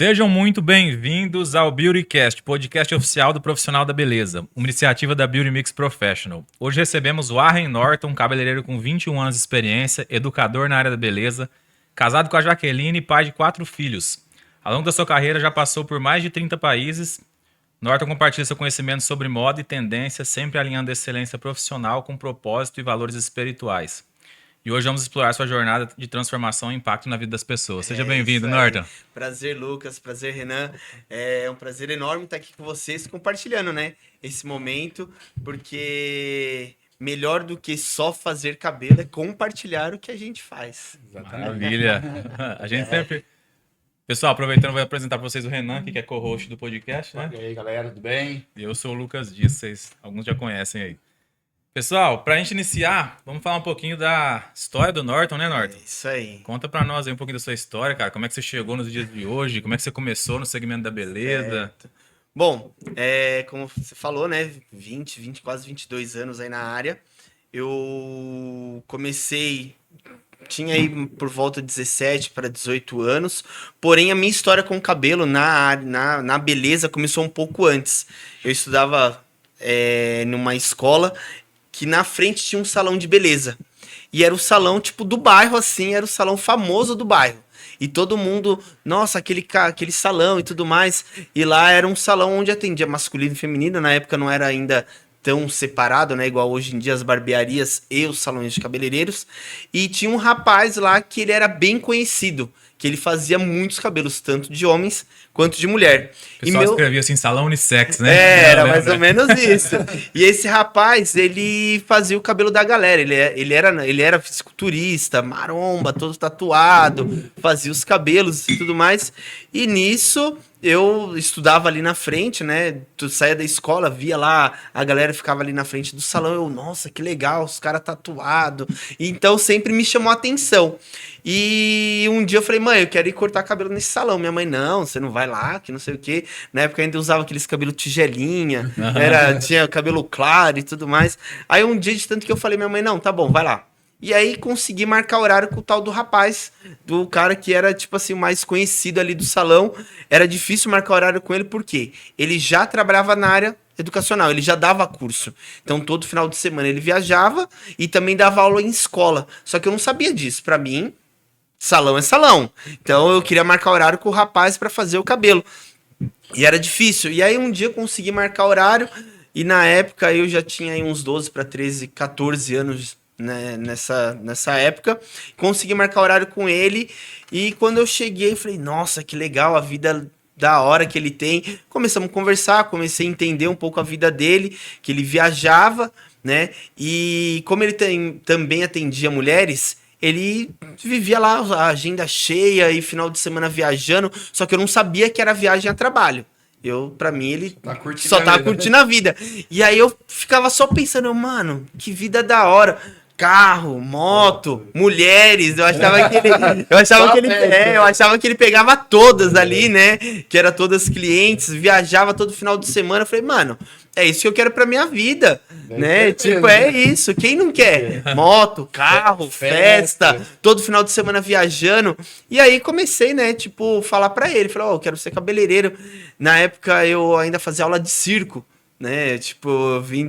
Sejam muito bem-vindos ao BeautyCast, podcast oficial do Profissional da Beleza, uma iniciativa da Beauty Mix Professional. Hoje recebemos o Warren Norton, cabeleireiro com 21 anos de experiência, educador na área da beleza, casado com a Jaqueline e pai de 4 filhos. Ao longo da sua carreira já passou por mais de 30 países. Norton compartilha seu conhecimento sobre moda e tendência, sempre alinhando a excelência profissional com propósito e valores espirituais. E hoje vamos explorar sua jornada de transformação e impacto na vida das pessoas. Seja bem-vindo, Norton. Prazer, Lucas. Prazer, Renan. É um prazer enorme estar aqui com vocês, compartilhando, né, esse momento, porque melhor do que só fazer cabelo é compartilhar o que a gente faz. Maravilha. A gente sempre... Pessoal, aproveitando, vou apresentar para vocês o Renan, que é co-host do podcast, né? E aí, galera, tudo bem? Eu sou o Lucas Dias, alguns já conhecem aí. Pessoal, para a gente iniciar, vamos falar um pouquinho da história do Norton, né, Norton? É isso aí. Conta para nós aí um pouquinho da sua história, cara. Como é que você chegou nos dias de hoje? Como é que você começou no segmento da beleza? Certo. Bom, como você falou, né, quase 22 anos aí na área. Eu comecei... Tinha aí por volta de 17 para 18 anos, porém a minha história com o cabelo na beleza começou um pouco antes. Eu estudava numa escola que na frente tinha um salão de beleza. E era o salão tipo do bairro, assim, era o salão famoso do bairro. E todo mundo, nossa, aquele salão e tudo mais. E lá era um salão onde atendia masculino e feminino, na época não era ainda tão separado, né? Igual hoje em dia as barbearias e os salões de cabeleireiros. E tinha um rapaz lá que ele era bem conhecido, que ele fazia muitos cabelos, tanto de homens quanto de mulher. O pessoal escrevia assim, salão unissex, né? Era mais ou menos isso. E esse rapaz, ele fazia o cabelo da galera. Ele era fisiculturista, maromba, todo tatuado, fazia os cabelos e tudo mais. E nisso... Eu estudava ali na frente, né? Tu saía da escola, via lá, a galera ficava ali na frente do salão. Eu, nossa, que legal, os caras tatuados. Então sempre me chamou a atenção. E um dia eu falei, mãe, eu quero ir cortar cabelo nesse salão. Minha mãe, não, você não vai lá, que não sei o quê. Na época eu ainda usava aqueles cabelos tigelinha, tinha cabelo claro e tudo mais. Aí um dia, de tanto que eu falei, minha mãe, não, tá bom, vai lá. E aí consegui marcar horário com o tal do rapaz, do cara que era, tipo assim, o mais conhecido ali do salão. Era difícil marcar horário com ele, porque ele já trabalhava na área educacional, ele já dava curso. Então, todo final de semana ele viajava e também dava aula em escola. Só que eu não sabia disso. Pra mim, salão é salão. Então, eu queria marcar horário com o rapaz pra fazer o cabelo. E era difícil. E aí, um dia eu consegui marcar horário. E na época, eu já tinha aí uns 12 para 13, 14 anos, né, nessa época, consegui marcar horário com ele. E quando eu cheguei, falei, nossa, que legal, a vida da hora que ele tem. Começamos a conversar, comecei a entender um pouco a vida dele, que ele viajava, né? E como ele também atendia mulheres, ele vivia lá a agenda cheia e final de semana viajando, só que eu não sabia que era viagem a trabalho. Pra mim, ele só tava curtindo a vida. E aí eu ficava só pensando, mano, que vida da hora. Carro, moto, mulheres, eu achava que ele pegava todas ali, né? Que era todas clientes, viajava todo final de semana. Eu falei, mano, é isso que eu quero pra minha vida, né? Tipo, é isso. Quem não quer? Moto, carro, festa, todo final de semana viajando. E aí comecei, né, tipo, falar pra ele. Falei, eu quero ser cabeleireiro. Na época eu ainda fazia aula de circo, né? Tipo, eu vim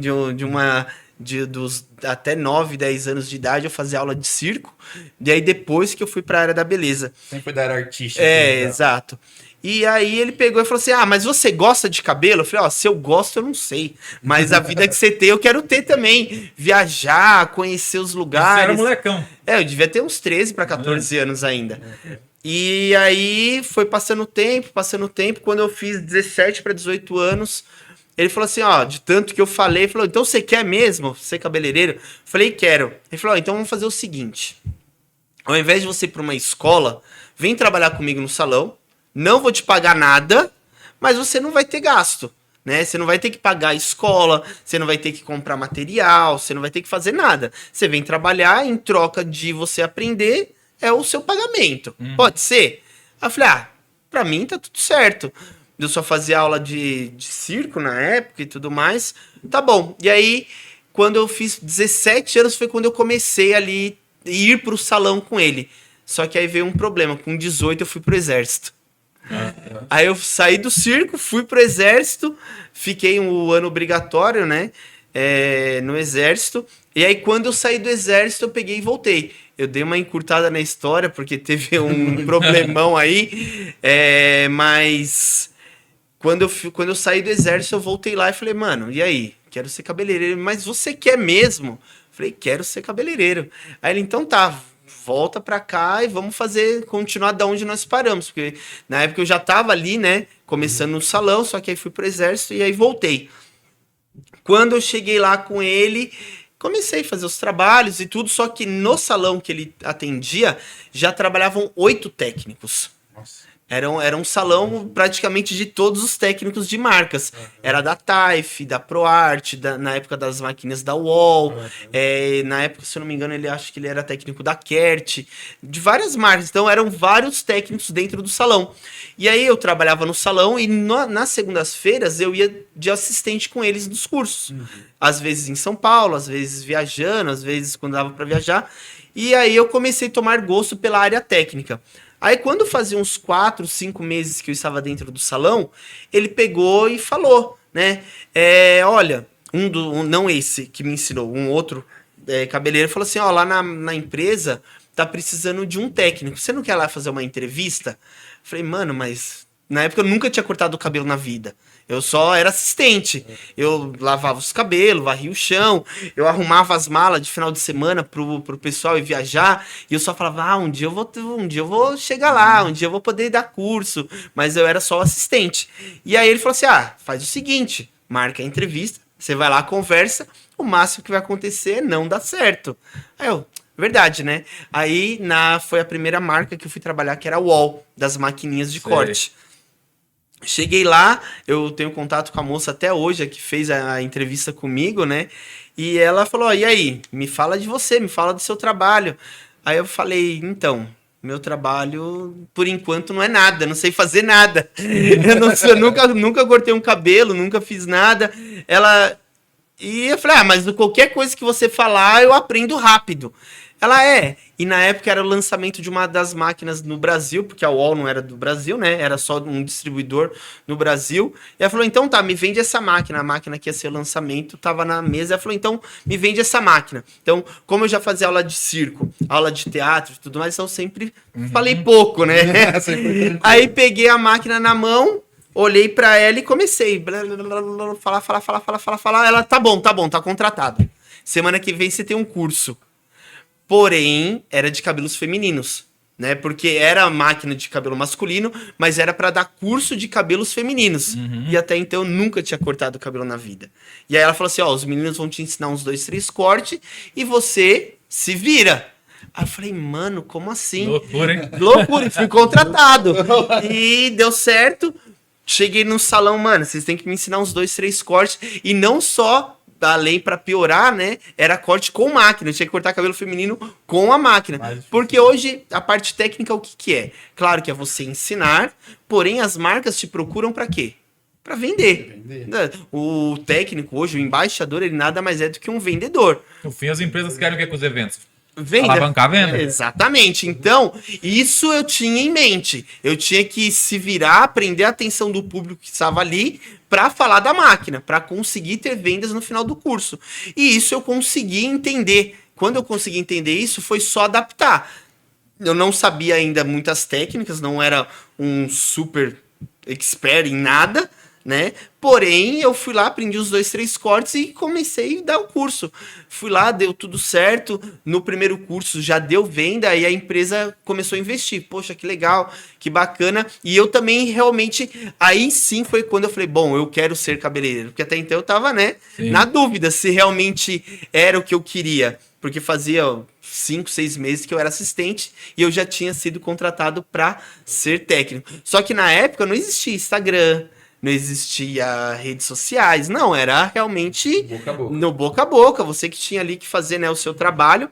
dos até 9, 10 anos de idade eu fazia aula de circo, e aí depois que eu fui pra área da beleza. Sempre foi da área artística. Exato. E aí ele pegou e falou assim, mas você gosta de cabelo? Eu falei, se eu gosto eu não sei, mas a vida que você tem eu quero ter também, viajar, conhecer os lugares. Você era molecão. Eu devia ter uns 13 para 14 anos ainda. E aí foi passando o tempo, quando eu fiz 17 para 18 anos, ele falou assim, de tanto que eu falei, ele falou, então você quer mesmo ser cabeleireiro? Eu falei, quero. Ele falou, então vamos fazer o seguinte, ao invés de você ir para uma escola, vem trabalhar comigo no salão, não vou te pagar nada, mas você não vai ter gasto, né? Você não vai ter que pagar a escola, você não vai ter que comprar material, você não vai ter que fazer nada. Você vem trabalhar, em troca de você aprender, é o seu pagamento. Pode ser? Aí eu falei, pra mim tá tudo certo. Eu só fazia aula de circo na época e tudo mais. Tá bom. E aí, quando eu fiz 17 anos, foi quando eu comecei ali a ir pro salão com ele. Só que aí veio um problema. Com 18 eu fui pro exército. Aí eu saí do circo, fui pro exército, fiquei um ano obrigatório, né? No exército. E aí, quando eu saí do exército, eu peguei e voltei. Eu dei uma encurtada na história, porque teve um problemão aí. Mas quando eu saí do exército, eu voltei lá e falei, mano, e aí? Quero ser cabeleireiro. Mas você quer mesmo? Falei, quero ser cabeleireiro. Aí ele, então tá, volta pra cá e vamos continuar da onde nós paramos. Porque na época eu já tava ali, né, começando no salão, só que aí fui pro exército e aí voltei. Quando eu cheguei lá com ele, comecei a fazer os trabalhos e tudo, só que no salão que ele atendia, já trabalhavam 8 técnicos. Nossa. Era um salão praticamente de todos os técnicos de marcas. Era da Taif, da ProArt, na época das máquinas da Wall. Na época, se eu não me engano, acho que ele era técnico da Kert, de várias marcas. Então, eram vários técnicos dentro do salão. E aí, eu trabalhava no salão e nas segundas-feiras eu ia de assistente com eles nos cursos. Às vezes em São Paulo, às vezes viajando, às vezes quando dava para viajar. E aí, eu comecei a tomar gosto pela área técnica. Aí, quando fazia uns 4, 5 meses que eu estava dentro do salão, ele pegou e falou, né? Olha, não esse que me ensinou, um outro cabeleireiro, falou assim, ó, lá na empresa tá precisando de um técnico. Você não quer lá fazer uma entrevista? Falei, mano, mas na época eu nunca tinha cortado o cabelo na vida. Eu só era assistente. Eu lavava os cabelos, varria o chão, eu arrumava as malas de final de semana pro pessoal ir viajar, e eu só falava, um dia eu vou chegar lá, um dia eu vou poder dar curso, mas eu era só assistente. E aí ele falou assim, faz o seguinte, marca a entrevista, você vai lá, conversa, o máximo que vai acontecer é não dar certo. Aí eu, verdade, né? Aí foi a primeira marca que eu fui trabalhar, que era a Wall, das maquininhas de corte. Cheguei lá, eu tenho contato com a moça até hoje, que fez a entrevista comigo, né? E ela falou, e aí, me fala de você, me fala do seu trabalho. Aí eu falei, então, meu trabalho, por enquanto, não é nada, não sei fazer nada. Eu nunca cortei um cabelo, nunca fiz nada. E eu falei, mas qualquer coisa que você falar, eu aprendo rápido. E na época era o lançamento de uma das máquinas no Brasil, porque a Wall não era do Brasil, né? Era só um distribuidor no Brasil. E ela falou, então tá, me vende essa máquina. A máquina que ia ser o lançamento tava na mesa. Ela falou, então me vende essa máquina. Então, como eu já fazia aula de circo, aula de teatro e tudo mais, eu sempre falei pouco, né? Aí peguei a máquina na mão, olhei pra ela e comecei. Falar. Ela, tá bom, tá contratado. Semana que vem você tem um curso. Porém, era de cabelos femininos, né? Porque era a máquina de cabelo masculino, mas era para dar curso de cabelos femininos. E até então eu nunca tinha cortado o cabelo na vida. E aí ela falou assim, os meninos vão te ensinar uns 2, 3 cortes e você se vira. Aí eu falei, mano, como assim? Loucura, hein? Loucura, e fui contratado. E deu certo. Cheguei no salão, mano, vocês têm que me ensinar uns 2, 3 cortes. E não só... além para piorar, né, era corte com máquina, eu tinha que cortar cabelo feminino com a máquina, porque hoje a parte técnica o que é? Claro que é você ensinar, porém as marcas te procuram para quê? Para vender. O técnico hoje, o embaixador, ele nada mais é do que um vendedor. No fim, as empresas querem o que com os eventos? Venda. Alavancar a venda. Exatamente. Então, isso eu tinha em mente. Eu tinha que se virar, prender a atenção do público que estava ali para falar da máquina, para conseguir ter vendas no final do curso. E isso eu consegui entender. Quando eu consegui entender isso, foi só adaptar. Eu não sabia ainda muitas técnicas, não era um super expert em nada, né? Porém, eu fui lá, aprendi os 2, 3 cortes e comecei a dar o curso. Fui lá, deu tudo certo. No primeiro curso já deu venda e a empresa começou a investir. Poxa, que legal, que bacana. E eu também realmente, aí sim foi quando eu falei, bom, eu quero ser cabeleireiro. Porque até então eu tava, né, na dúvida se realmente era o que eu queria. Porque fazia 5, 6 meses que eu era assistente e eu já tinha sido contratado para ser técnico. Só que na época não existia Instagram, não existia redes sociais, não, era realmente boca a boca. No boca a boca, você que tinha ali que fazer, né, o seu trabalho,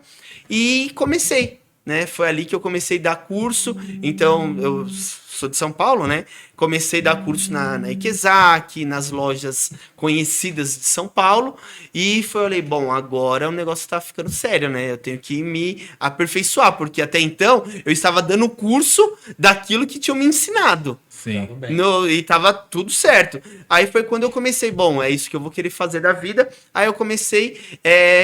e comecei, né, foi ali que eu comecei a dar curso. Então, eu sou de São Paulo, né, comecei a dar curso na Ikezaki, nas lojas conhecidas de São Paulo, e falei, bom, agora o negócio tá ficando sério, né, eu tenho que me aperfeiçoar, porque até então eu estava dando curso daquilo que tinham me ensinado. Sim. Tudo bem. E tava tudo certo. Aí foi quando eu comecei, bom, é isso que eu vou querer fazer da vida. Aí eu comecei,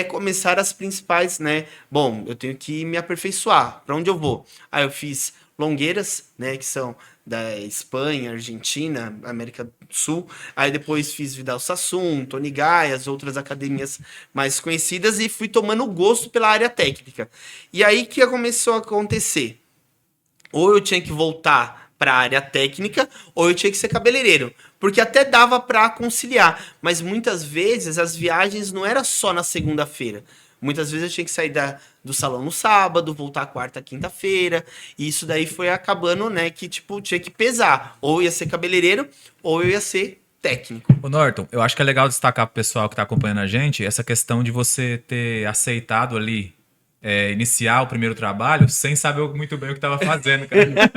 começar as principais, né? Bom, eu tenho que me aperfeiçoar. Pra onde eu vou? Aí eu fiz Longueiras, né? Que são da Espanha, Argentina, América do Sul. Aí depois fiz Vidal Sassoon, Tony Gaia, as outras academias mais conhecidas e fui tomando gosto pela área técnica. E aí que começou a acontecer? Ou eu tinha que voltar para a área técnica, ou eu tinha que ser cabeleireiro. Porque até dava para conciliar, mas muitas vezes as viagens não era só na segunda-feira. Muitas vezes eu tinha que sair do salão no sábado, voltar quarta, quinta-feira. E isso daí foi acabando, né? Que, tipo, tinha que pesar. Ou eu ia ser cabeleireiro, ou eu ia ser técnico. Ô Norton, eu acho que é legal destacar pro pessoal que tá acompanhando a gente essa questão de você ter aceitado ali iniciar o primeiro trabalho sem saber muito bem o que tava fazendo, cara.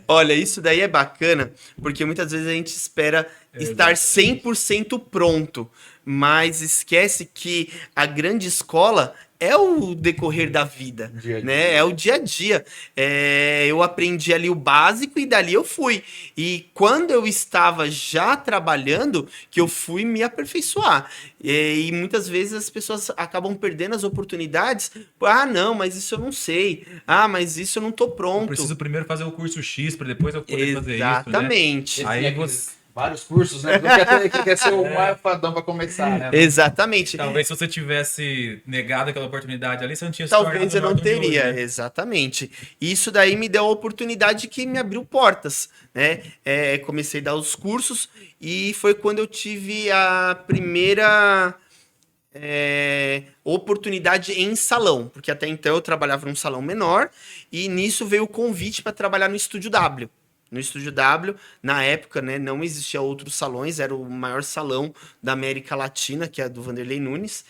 Olha, isso daí é bacana, porque muitas vezes a gente espera estar 100% pronto, mas esquece que a grande escola é o decorrer da vida, Dia a dia. né? É o dia a dia. Eu aprendi ali o básico e dali eu fui. E quando eu estava já trabalhando, que eu fui me aperfeiçoar. E muitas vezes as pessoas acabam perdendo as oportunidades. Ah, não, mas isso eu não sei. Ah, mas isso eu não tô Eu pronto. preciso primeiro fazer o curso X para depois eu poder fazer isso, né? Exatamente. Aí Tem você... vários cursos, né? Porque quer ser o mais fadão pra começar, né? Exatamente. Talvez se você tivesse negado aquela oportunidade ali, você não tinha se Talvez tornado eu o não Norton de hoje, teria, né? exatamente. Isso daí me deu a oportunidade que me abriu portas, né? Comecei a dar os cursos e foi quando eu tive a primeira oportunidade em salão, porque até então eu trabalhava num salão menor e nisso veio o convite para trabalhar no Estúdio W. No Estúdio W, na época, né, não existia outros salões, era o maior salão da América Latina, que é do Vanderlei Nunes.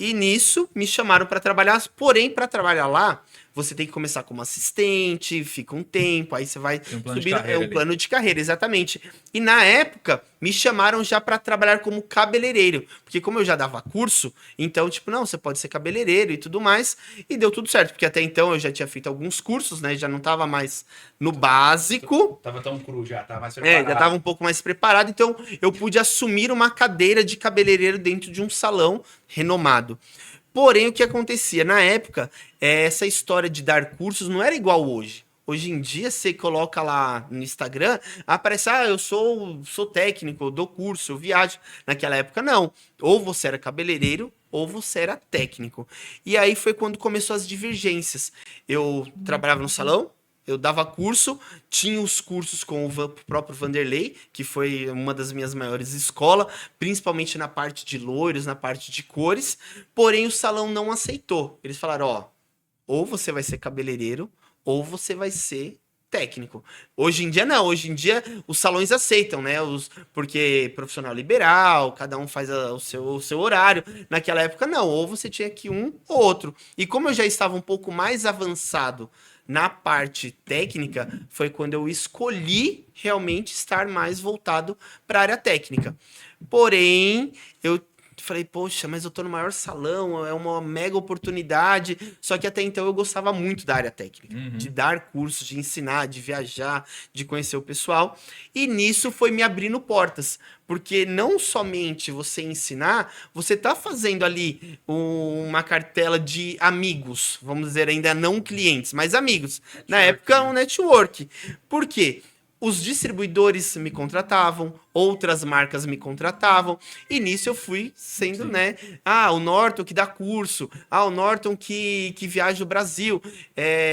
E nisso me chamaram para trabalhar, porém, para trabalhar lá, você tem que começar como assistente, fica um tempo, aí você vai Tem um plano de subir, carreira um ali. plano de carreira, exatamente. E na época, me chamaram já para trabalhar como cabeleireiro, porque como eu já dava curso, então, tipo, não, você pode ser cabeleireiro e tudo mais, e deu tudo certo, porque até então eu já tinha feito alguns cursos, né, já não tava mais no básico, Tava tão cru já, tava mais preparado. já estava um pouco mais preparado, então eu pude assumir uma cadeira de cabeleireiro dentro de um salão renomado. Porém, o que acontecia? Na época, essa história de dar cursos não era igual hoje. Hoje em dia, você coloca lá no Instagram, aparece, eu sou técnico, eu dou curso, eu viajo. Naquela época, não. Ou você era cabeleireiro, ou você era técnico. E aí foi quando começou as divergências. Eu trabalhava no salão, eu dava curso, tinha os cursos com o próprio Vanderlei, que foi uma das minhas maiores escolas, principalmente na parte de loiros, na parte de cores, porém o salão não aceitou. Eles falaram, ou você vai ser cabeleireiro, ou você vai ser técnico. Hoje em dia não, hoje em dia os salões aceitam, né? Porque profissional liberal, cada um faz o seu horário. Naquela época não, ou você tinha que um ou outro. E como eu já estava um pouco mais avançado na parte técnica, foi quando eu escolhi realmente estar mais voltado para a área técnica. Porém, eu falei, poxa, mas eu tô no maior salão, é uma mega oportunidade. Só que até então eu gostava muito da área técnica, de dar cursos, de ensinar, de viajar, de conhecer o pessoal. E nisso foi me abrindo portas, porque não somente você ensinar, você tá fazendo ali uma cartela de amigos, vamos dizer, ainda não clientes, mas amigos. Na época, um network. Por quê? Os distribuidores me contratavam, outras marcas me contratavam, e nisso eu fui sendo, né? O Norton que dá curso, o Norton que viaja o Brasil.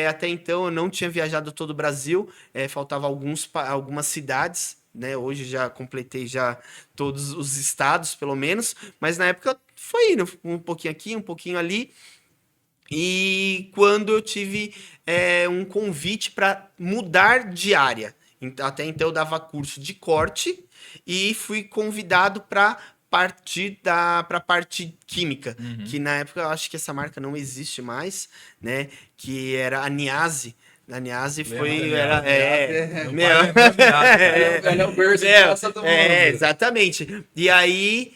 Até então eu não tinha viajado todo o Brasil, faltava algumas cidades, né? Hoje já completei já todos os estados, pelo menos, mas na época foi indo um pouquinho aqui, um pouquinho ali. E quando eu tive um convite para mudar de área. Até então eu dava curso de corte e fui convidado para partir para a parte química, que na época eu acho que essa marca não existe mais, né? Que era a Niase. A Niase foi. Lembra da Era, Niase? meu, Meu pai lembrou da Niase, cara. Ele é o berço de meu, graça do mundo. exatamente. E aí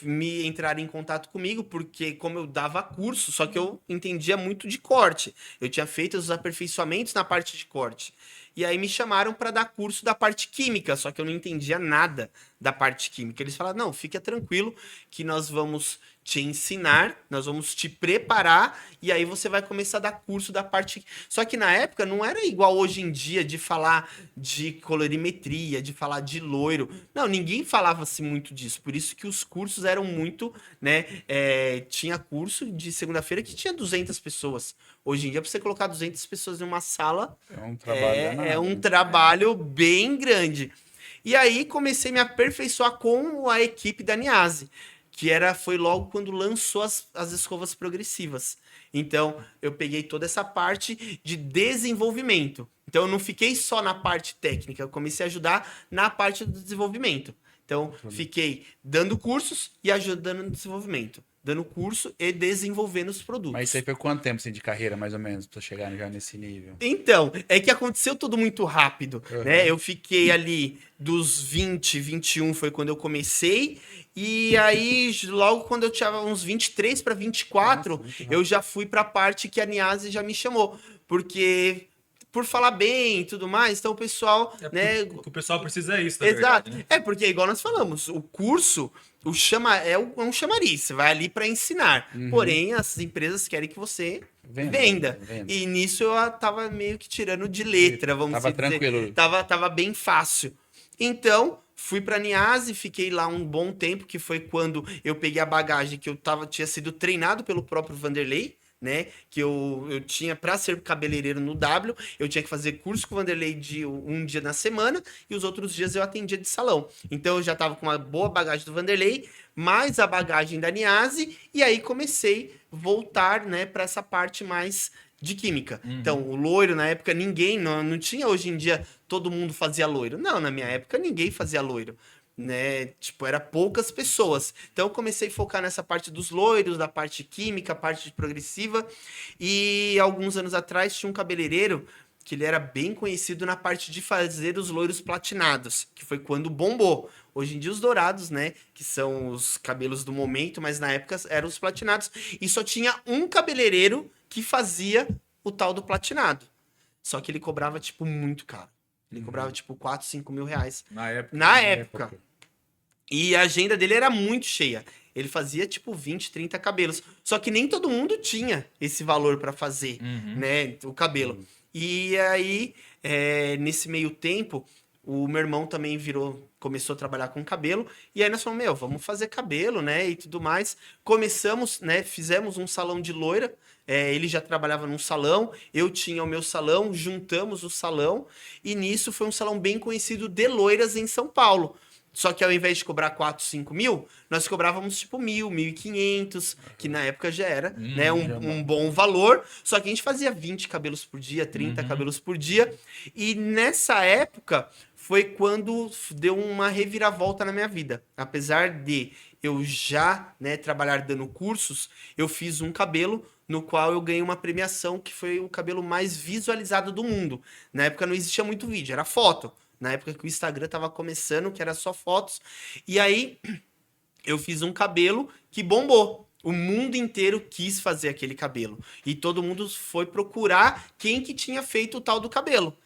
me entraram em contato comigo, porque como eu dava curso, só que eu entendia muito de corte. Eu tinha feito os aperfeiçoamentos na parte de corte. E aí me chamaram para dar curso da parte química, só que eu não entendia nada da parte química. Eles falaram: não, fica tranquilo que nós vamos te ensinar, nós vamos te preparar e aí você vai começar a dar curso da parte. Só que na época não era igual hoje em dia de falar de colorimetria, de falar de loiro. Não, ninguém falava assim muito disso. Por isso que os cursos eram muito, né? Tinha curso de segunda-feira que tinha 200 pessoas. Hoje em dia, para você colocar 200 pessoas em uma sala, É um trabalho danado. é um trabalho bem grande. E aí comecei a me aperfeiçoar com a equipe da Niase, que foi logo quando lançou as escovas progressivas. Então, eu peguei toda essa parte de desenvolvimento. Então, eu não fiquei só na parte técnica, eu comecei a ajudar na parte do desenvolvimento. Então, fiquei dando cursos e ajudando no desenvolvimento. Dando curso e desenvolvendo os produtos. Mas isso aí foi quanto tempo assim, de carreira, mais ou menos, pra chegar já nesse nível? Então, é que aconteceu tudo muito rápido, Uhum. né? Eu fiquei ali dos 20, 21 foi quando eu comecei, e aí logo quando eu tinha uns 23 para 24, Nossa, eu já fui para a parte que a Niase já me chamou, porque por falar bem e tudo mais, então o pessoal, né? O que o pessoal precisa é isso, na Exato. verdade, né? É porque, igual nós falamos, o curso, é um chamariz, você vai ali para ensinar. Porém, as empresas querem que você venda. E nisso eu tava meio que tirando de letra, vamos Tava dizer. tranquilo. Tava bem fácil. Então, fui para Niase, fiquei lá um bom tempo, que foi quando eu peguei a bagagem que tinha sido treinado pelo próprio Vanderlei, né? Que eu tinha para ser cabeleireiro no W, eu tinha que fazer curso com o Vanderlei de um dia na semana e os outros dias eu atendia de salão. Então eu já tava com uma boa bagagem do Vanderlei, mais a bagagem da Niase, e aí comecei a voltar, né, para essa parte mais de química. Então, o loiro, na época, não tinha hoje em dia, todo mundo fazia loiro. Não, na minha época, ninguém fazia loiro. Né? Tipo, era poucas pessoas. Então eu comecei a focar nessa parte dos loiros, da parte química, parte progressiva. E alguns anos atrás tinha um cabeleireiro que ele era bem conhecido na parte de fazer os loiros platinados, que foi quando bombou. Hoje em dia os dourados, né, que são os cabelos do momento, mas na época eram os platinados. E só tinha um cabeleireiro que fazia o tal do platinado. Só que ele cobrava, tipo, muito caro. Ele cobrava, tipo, 4, 5 mil reais. Na época. Na época. E a agenda dele era muito cheia. Ele fazia, tipo, 20, 30 cabelos. Só que nem todo mundo tinha esse valor para fazer, né, o cabelo. E aí, nesse meio tempo, o meu irmão também começou a trabalhar com cabelo. E aí nós falamos, vamos fazer cabelo, né, e tudo mais. Começamos, né, fizemos um salão de loira. Ele já trabalhava num salão, eu tinha o meu salão, juntamos o salão. E nisso foi um salão bem conhecido de loiras em São Paulo. Só que ao invés de cobrar 4, 5 mil, nós cobrávamos tipo 1.000, 1.500, que na época já era né, um bom valor. Só que a gente fazia 20 cabelos por dia, 30 cabelos por dia. E nessa época foi quando deu uma reviravolta na minha vida. Apesar de eu já, né, trabalhar dando cursos, eu fiz um cabelo no qual eu ganhei uma premiação que foi o cabelo mais visualizado do mundo. Na época não existia muito vídeo, era foto. Na época que o Instagram tava começando, que era só fotos. E aí, eu fiz um cabelo que bombou. O mundo inteiro quis fazer aquele cabelo. E todo mundo foi procurar quem que tinha feito o tal do cabelo.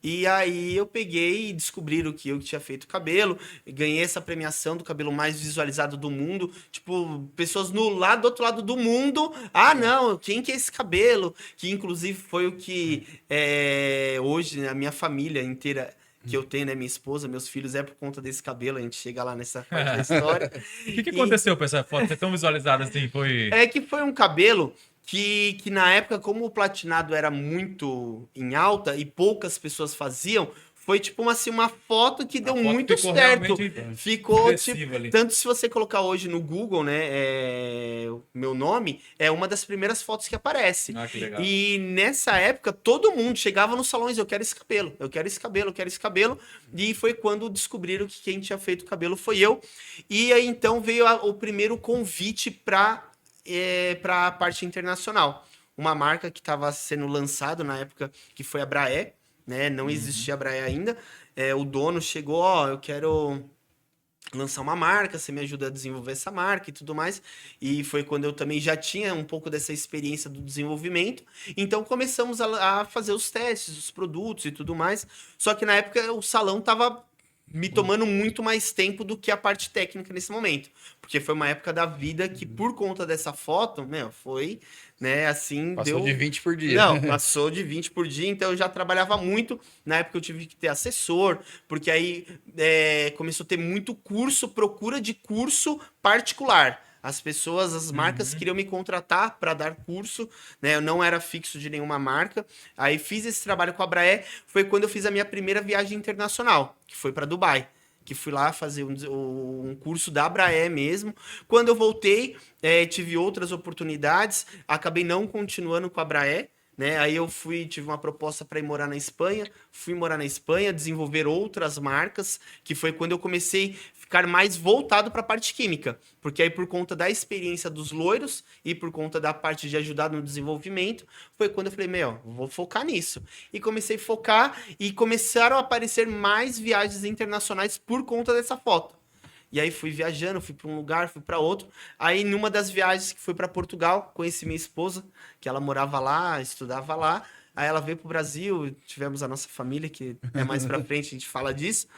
E aí eu peguei e descobriram que eu tinha feito o cabelo. Ganhei essa premiação do cabelo mais visualizado do mundo. Tipo, pessoas do outro lado do mundo. Ah, não, quem que é esse cabelo? Que inclusive foi o que hoje a minha família inteira... que eu tenho, né? Minha esposa, meus filhos, é por conta desse cabelo. A gente chega lá nessa parte da história. O que aconteceu pra essa foto ser tão visualizada assim? Foi... É que foi um cabelo que na época, como o platinado era muito em alta e poucas pessoas faziam, foi tipo uma foto que deu foto muito ficou certo. realmente Ficou expressiva tipo, ali. tanto se você colocar hoje no Google, né, o meu nome é uma das primeiras fotos que aparece. Ah, que legal. E nessa época todo mundo chegava nos salões, eu quero esse cabelo, eu quero esse cabelo, eu quero esse cabelo. E foi quando descobriram que quem tinha feito o cabelo foi eu. E aí então veio o primeiro convite para a parte internacional. Uma marca que estava sendo lançada na época, que foi a Braé, né? Não existia a Braé ainda. O dono chegou, eu quero lançar uma marca, você me ajuda a desenvolver essa marca e tudo mais. E foi quando eu também já tinha um pouco dessa experiência do desenvolvimento. Então começamos a fazer os testes, os produtos e tudo mais. Só que na época o salão tava me tomando muito mais tempo do que a parte técnica nesse momento. Porque foi uma época da vida que, por conta dessa foto, meu, foi, né, assim, Passou de 20 por dia. Não, passou de 20 por dia, então eu já trabalhava muito. Na época eu tive que ter assessor, porque aí começou a ter muito curso, procura de curso particular. As pessoas, as marcas queriam me contratar para dar curso, né? Eu não era fixo de nenhuma marca. Aí fiz esse trabalho com a Abraé, foi quando eu fiz a minha primeira viagem internacional, que foi para Dubai. Que fui lá fazer um curso da Abraé mesmo. Quando eu voltei, tive outras oportunidades, acabei não continuando com a Abraé, né? Aí eu tive uma proposta para ir morar na Espanha, fui morar na Espanha, desenvolver outras marcas, que foi quando eu comecei a ficar mais voltado para a parte química, porque aí por conta da experiência dos loiros e por conta da parte de ajudar no desenvolvimento, foi quando eu falei, meu, vou focar nisso. E comecei a focar e começaram a aparecer mais viagens internacionais por conta dessa foto. E aí fui viajando, fui para um lugar, fui para outro. Aí numa das viagens que fui para Portugal, conheci minha esposa, que ela morava lá, estudava lá. Aí ela veio pro Brasil, tivemos a nossa família, que mais para frente a gente fala disso.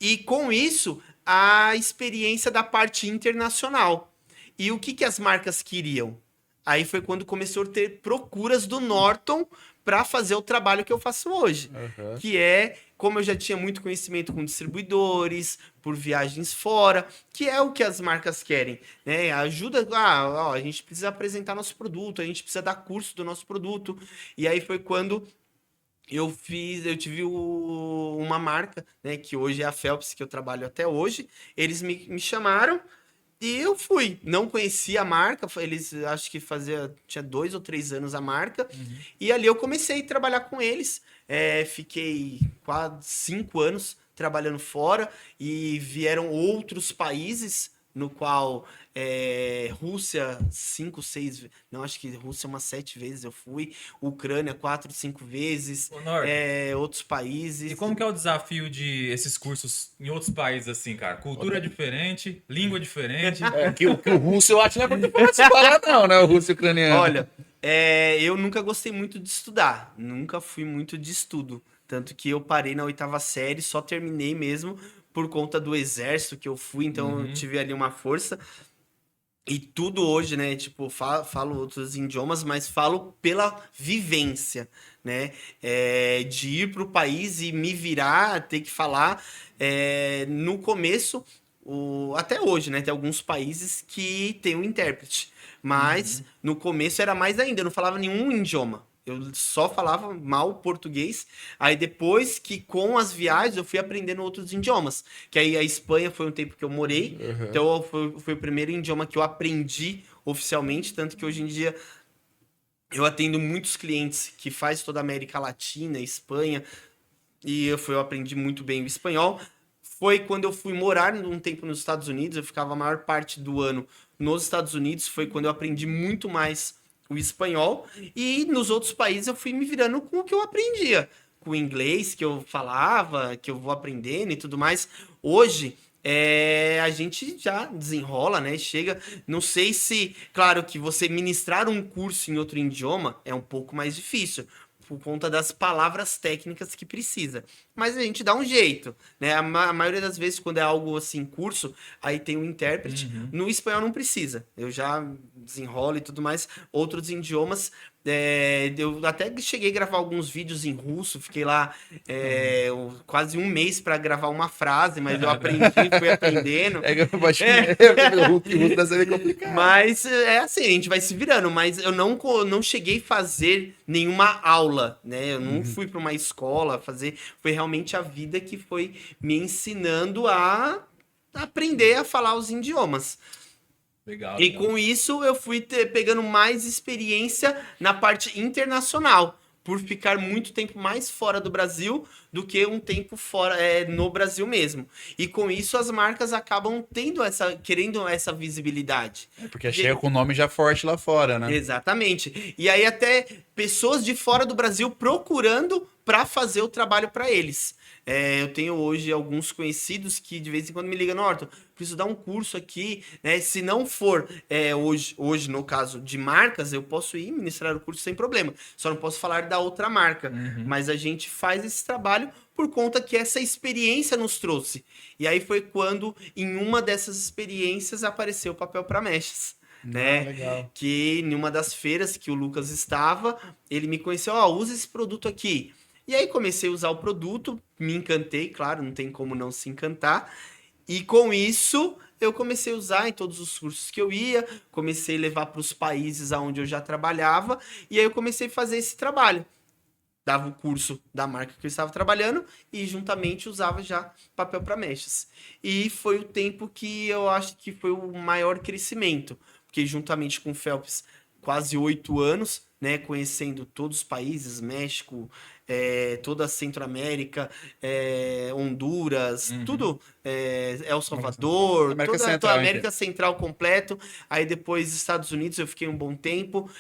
E com isso, a experiência da parte internacional. E o que as marcas queriam? Aí foi quando começou a ter procuras do Norton para fazer o trabalho que eu faço hoje. Uhum. Que é, como eu já tinha muito conhecimento com distribuidores, por viagens fora, que é o que as marcas querem, né? Ajuda, a gente precisa apresentar nosso produto, a gente precisa dar curso do nosso produto. E aí foi quando eu tive uma marca, né, que hoje é a Phelps, que eu trabalho até hoje. Eles me chamaram e eu fui. Não conhecia a marca, eles acho que tinha 2 ou 3 anos a marca. E ali eu comecei a trabalhar com eles. Fiquei quase 5 anos trabalhando fora e vieram outros países no qual Rússia 5, 6, não, acho que Rússia umas 7 vezes eu fui, Ucrânia 4, 5 vezes, Ô, Norton, outros países. e como que é o desafio de esses cursos em outros países, assim, cara? Cultura diferente, língua diferente. Que o russo eu acho que não é muito fácil falar, não, né? O russo e ucraniano. Olha, eu nunca gostei muito de estudar, nunca fui muito de estudo, tanto que eu parei na 8ª série, só terminei mesmo por conta do exército que eu fui, então eu tive ali uma força. E tudo hoje, né? Tipo, falo outros idiomas, mas falo pela vivência, né? De ir para o país e me virar, ter que falar. No começo, até hoje, né? Tem alguns países que tem um intérprete. Mas no começo era mais ainda, eu não falava nenhum idioma. Eu só falava mal português. Aí depois que com as viagens eu fui aprendendo outros idiomas. Que aí a Espanha foi um tempo que eu morei. Então foi o primeiro idioma que eu aprendi oficialmente. Tanto que hoje em dia eu atendo muitos clientes que faz toda a América Latina, Espanha. E eu aprendi muito bem o espanhol. Foi quando eu fui morar um tempo nos Estados Unidos. Eu ficava a maior parte do ano nos Estados Unidos. Foi quando eu aprendi muito mais o espanhol, e nos outros países eu fui me virando com o que eu aprendia, com o inglês que eu falava, que eu vou aprendendo e tudo mais. Hoje, a gente já desenrola, né? Chega, não sei se, claro que você ministrar um curso em outro idioma é um pouco mais difícil, por conta das palavras técnicas que precisa. Mas a gente dá um jeito, né? A maioria das vezes, quando é algo assim, curso, aí tem um intérprete. No espanhol não precisa. Eu já desenrolo e tudo mais. Outros idiomas, eu até cheguei a gravar alguns vídeos em russo. Fiquei lá quase um mês para gravar uma frase, mas eu aprendi, fui aprendendo. O russo deve ser complicado. Mas é assim, a gente vai se virando. Mas eu não cheguei a fazer nenhuma aula, né? Eu não fui para uma escola fazer. Foi realmente a vida que foi me ensinando a aprender a falar os idiomas. Legal. E com isso eu fui pegando mais experiência na parte internacional, por ficar muito tempo mais fora do Brasil do que um tempo fora no Brasil mesmo. E com isso as marcas acabam querendo essa visibilidade. Porque chega com o nome já forte lá fora, né? Exatamente. E aí até pessoas de fora do Brasil procurando para fazer o trabalho para eles. Eu tenho hoje alguns conhecidos que de vez em quando me ligam, Norton, preciso dar um curso aqui, né? Se não for hoje, no caso de marcas, eu posso ir ministrar o curso sem problema. Só não posso falar da outra marca. Mas a gente faz esse trabalho por conta que essa experiência nos trouxe. E aí foi quando, em uma dessas experiências, apareceu o papel para mechas. Né? Legal. Que em uma das feiras que o Lucas estava, ele me conheceu, usa esse produto aqui. E aí comecei a usar o produto, me encantei, claro, não tem como não se encantar. E com isso, eu comecei a usar em todos os cursos que eu ia, comecei a levar para os países onde eu já trabalhava, e aí eu comecei a fazer esse trabalho. Dava o curso da marca que eu estava trabalhando e juntamente usava já papel para mechas. E foi o tempo que eu acho que foi o maior crescimento, porque juntamente com o Phelps, quase 8 anos, né, conhecendo todos os países, México, toda a Centro-América, Honduras, tudo, El Salvador, América toda Central, a América Central completo. Aí depois Estados Unidos eu fiquei um bom tempo,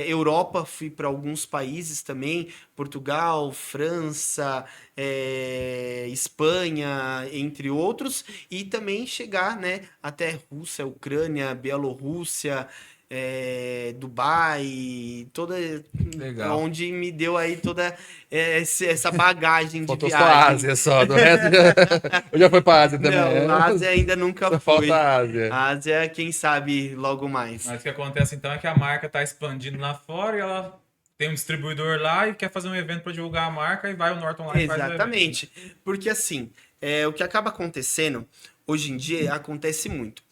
Europa fui para alguns países também, Portugal, França, Espanha, entre outros, e também chegar, né, até Rússia, Ucrânia, Bielorrússia, Dubai, Legal. onde me deu aí toda essa bagagem de Faltou só viagem. a Ásia só, do resto já foi pra Ásia também. Não, a Ásia ainda nunca Só fui. falta a Ásia. A Ásia, quem sabe, logo mais. Mas o que acontece então é que a marca está expandindo lá fora e ela tem um distribuidor lá e quer fazer um evento para divulgar a marca e vai o Norton lá e faz o evento. Exatamente. Porque assim, o que acaba acontecendo, hoje em dia, acontece muito.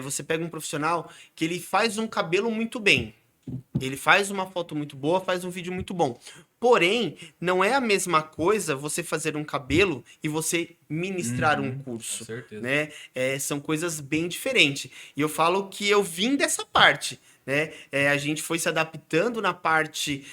Você pega um profissional que ele faz um cabelo muito bem. Ele faz uma foto muito boa, faz um vídeo muito bom. Porém, não é a mesma coisa você fazer um cabelo e você ministrar um curso. Com certeza. Né? São coisas bem diferentes. E eu falo que eu vim dessa parte. Né? A gente foi se adaptando na parte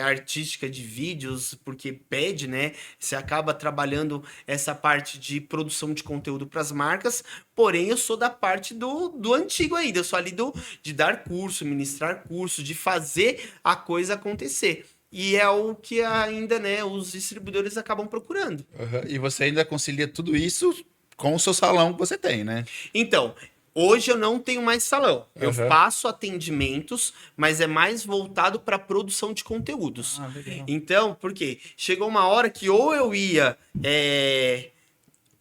artística de vídeos, porque pede, né? Você acaba trabalhando essa parte de produção de conteúdo para as marcas, porém eu sou da parte do antigo ainda, eu sou ali de dar curso, ministrar curso, de fazer a coisa acontecer. E é o que ainda, né, os distribuidores acabam procurando. Uhum. E você ainda concilia tudo isso com o seu salão que você tem, né? Então, hoje eu não tenho mais salão. Eu Uhum. faço atendimentos, mas é mais voltado para produção de conteúdos. Legal. Então, por quê? Chegou uma hora que ou eu ia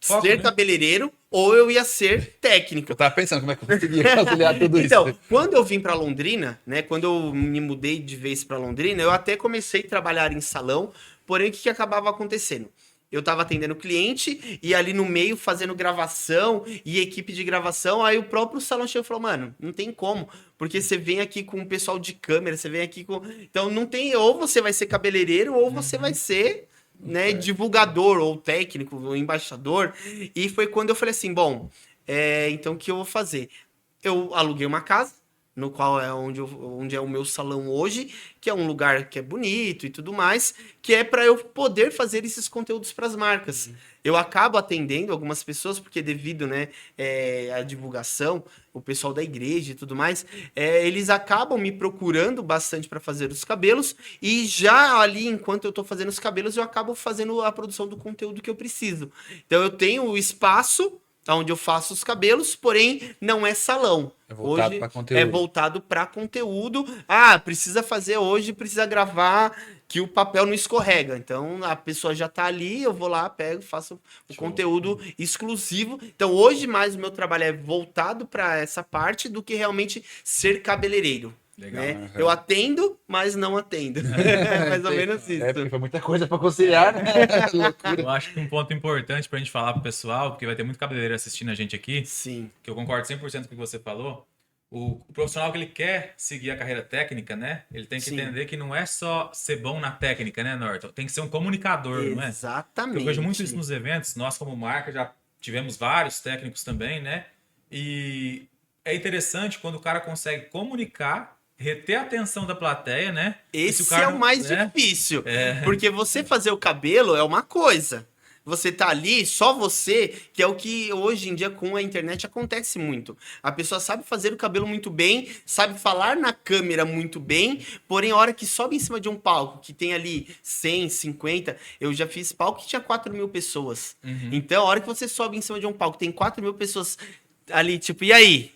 Foco, ser né? cabeleireiro ou eu ia ser técnico. Eu tava pensando como é que eu conseguia conciliar tudo Então, isso. quando eu vim para Londrina, né, quando eu me mudei de vez para Londrina, eu até comecei a trabalhar em salão, porém o que acabava acontecendo? Eu tava atendendo cliente e ali no meio fazendo gravação e equipe de gravação, aí o próprio salão chegou e falou, mano, não tem como, porque você vem aqui com o pessoal de câmera, você vem aqui com... Então não tem, ou você vai ser cabeleireiro ou você vai ser, né, divulgador ou técnico, ou embaixador. E foi quando eu falei assim, bom, então o que eu vou fazer? Eu aluguei uma casa, no qual é onde é o meu salão hoje, que é um lugar que é bonito e tudo mais, que é para eu poder fazer esses conteúdos para as marcas. Eu acabo atendendo algumas pessoas, porque devido, né, à divulgação, o pessoal da igreja e tudo mais, eles acabam me procurando bastante para fazer os cabelos, e já ali, enquanto eu estou fazendo os cabelos, eu acabo fazendo a produção do conteúdo que eu preciso. Então eu tenho o espaço onde eu faço os cabelos, porém não é salão. É voltado Hoje pra conteúdo. é voltado para conteúdo. Ah, precisa fazer hoje, precisa gravar que o papel não escorrega. Então a pessoa já tá ali, eu vou lá, pego, faço o conteúdo exclusivo. Então hoje mais o meu trabalho é voltado para essa parte do que realmente ser cabeleireiro. Legal. Né? Uhum. Eu atendo, mas não atendo. É mais ou menos isso. Porque foi muita coisa pra conciliar, né? Loucura. Eu acho que um ponto importante pra gente falar pro pessoal, porque vai ter muito cabeleireiro assistindo a gente aqui, Sim. que eu concordo 100% com o que você falou, o profissional que ele quer seguir a carreira técnica, né? Ele tem que Sim. entender que não é só ser bom na técnica, né, Norton? Tem que ser um comunicador, não é? Exatamente. Porque eu vejo muito isso nos eventos. Nós, como marca, já tivemos vários técnicos também, né? E é interessante quando o cara consegue comunicar, reter a atenção da plateia, né? E se Esse cara é o mais né? difícil. Porque você fazer o cabelo é uma coisa. você tá ali, só você, que é o que hoje em dia com a internet acontece muito. A pessoa sabe fazer o cabelo muito bem, sabe falar na câmera muito bem, porém a hora que sobe em cima de um palco, que tem ali 100, 50, eu já fiz palco que tinha 4.000 pessoas. Então, a hora que você sobe em cima de um palco, tem 4.000 pessoas ali, tipo, e aí?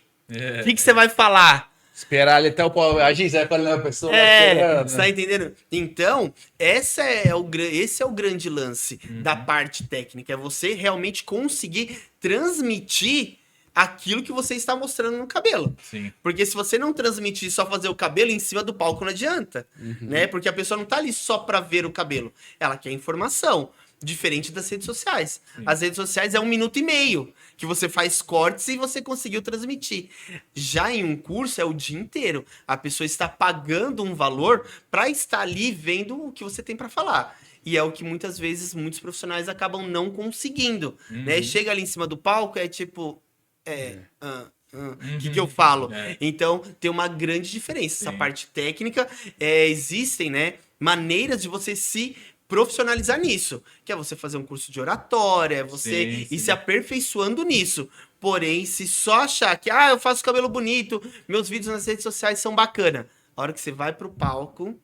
O que você vai falar? Esperar ali até o pau agir, vai falando a pessoa. Você tá entendendo? Então, esse é o grande lance da parte técnica. É você realmente conseguir transmitir aquilo que você está mostrando no cabelo. Sim. Porque se você não transmitir só fazer o cabelo em cima do palco, não adianta. Né? Porque a pessoa não tá ali só pra ver o cabelo. Ela quer informação. Diferente das redes sociais. As redes sociais é 1 minuto e meio que você faz cortes e você conseguiu transmitir. Já em um curso é o dia inteiro. A pessoa está pagando um valor para estar ali vendo o que você tem para falar. E é o que muitas vezes muitos profissionais acabam não conseguindo. Né? Chega ali em cima do palco, é tipo... O que eu falo? Então, tem uma grande diferença. Essa parte técnica, existem, né, maneiras de você se profissionalizar nisso. Que é você fazer um curso de oratória, é você ir se aperfeiçoando nisso. Porém, se só achar que, eu faço cabelo bonito, meus vídeos nas redes sociais são bacana. A hora que você vai pro palco,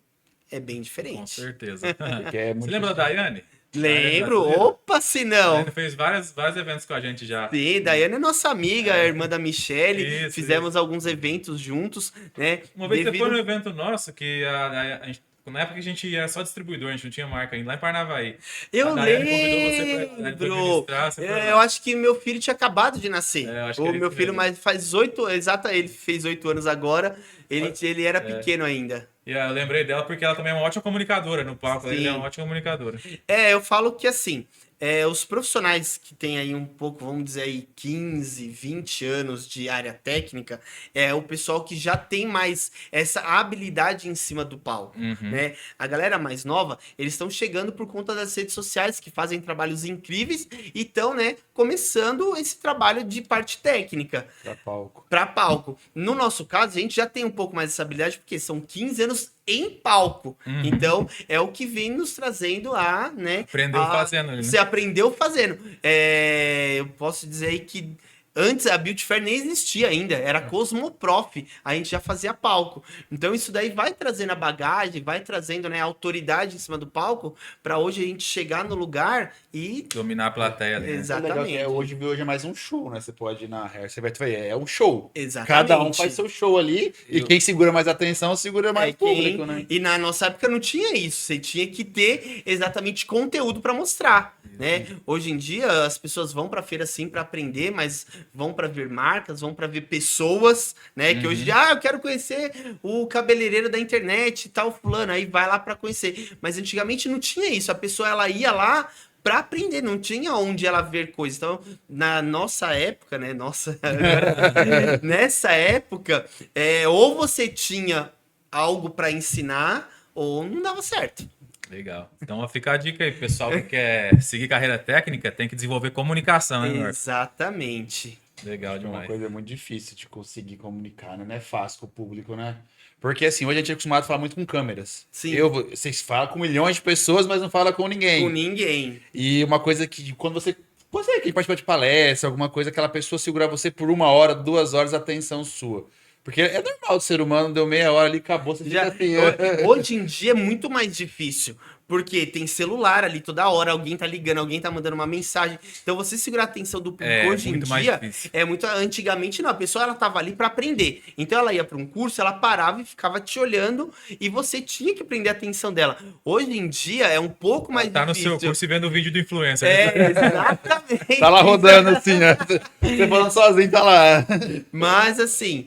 é bem diferente. Com certeza. É Você lembra da Daiane? Lembro. Opa, se não. Daiane fez vários eventos com a gente já. Sim, Daiane é nossa amiga, a irmã da Michelle. Isso, Fizemos alguns eventos juntos, né? Uma vez você foi no evento nosso, que a gente, na época que a gente era só distribuidor, a gente não tinha marca ainda, lá em Parnavaí. Eu A Daiane convidou você pra ministrar, você foi lá. Eu acho que meu filho tinha acabado de nascer. Eu acho que O era meu isso filho mesmo. mas faz 8, ele fez 8 anos agora. Ele era pequeno ainda. E eu lembrei dela porque ela também é uma ótima comunicadora no palco. Sim. Ela é uma ótima comunicadora. Eu falo que assim, os profissionais que têm aí um pouco, vamos dizer aí, 15, 20 anos de área técnica, é o pessoal que já tem mais essa habilidade em cima do palco, né? A galera mais nova, eles estão chegando por conta das redes sociais, que fazem trabalhos incríveis e estão, né, começando esse trabalho de parte técnica. Pra palco. No nosso caso, a gente já tem um pouco mais dessa habilidade, porque são 15 anos em palco. Então, é o que vem nos trazendo a, né? Aprendeu fazendo, né? Você aprendeu fazendo. Eu posso dizer aí que antes a Beauty Fair nem existia ainda, era Cosmoprof, a gente já fazia palco. Então isso daí vai trazendo a bagagem, vai trazendo, né, a autoridade em cima do palco, pra hoje a gente chegar no lugar e... Dominar a plateia. Né? Exatamente. Hoje é mais um show, né? Você pode ir na hair, você vai ver, é um show. Exatamente. Cada um faz seu show ali e quem segura mais atenção segura mais o público, né? E na nossa época não tinha isso, você tinha que ter exatamente conteúdo pra mostrar, né? Hoje em dia as pessoas vão pra feira sim pra aprender, mas vão pra ver marcas, vão pra ver pessoas, né? Que hoje em dia, eu quero conhecer o cabeleireiro da internet, tal fulano, aí vai lá pra conhecer. Mas antigamente não tinha isso, a pessoa ela ia lá pra aprender, não tinha onde ela ver coisas. Então, na nossa época, né? Nessa época, ou você tinha algo pra ensinar, ou não dava certo. Legal. Então fica a dica aí, pessoal que quer seguir carreira técnica, tem que desenvolver comunicação, né, Norton? Exatamente. Legal É uma demais. coisa muito difícil de conseguir comunicar, né? Não é fácil com o público, né? Porque assim, hoje a gente é acostumado a falar muito com câmeras. Sim. Vocês falam com milhões de pessoas, mas não falam com ninguém. Com ninguém. E uma coisa que quando você que participa de palestra, alguma coisa, aquela pessoa segurar você por 1 hora, 2 horas, a atenção sua. Porque é normal do ser humano, deu meia hora ali, acabou, você fica assim. Hoje em dia é muito mais difícil. Porque tem celular ali toda hora, alguém tá ligando, alguém tá mandando uma mensagem. Então você segurar a atenção do público hoje em muito mais dia difícil. é muito. Antigamente não, a pessoa ela tava ali pra aprender. Então ela ia pra um curso, ela parava e ficava te olhando e você tinha que prender a atenção dela. Hoje em dia é um pouco mais Tá no difícil. seu curso e vendo o vídeo do influencer. né? Exatamente. Tá lá rodando assim, né? Você falando sozinho, tá lá. Mas, assim,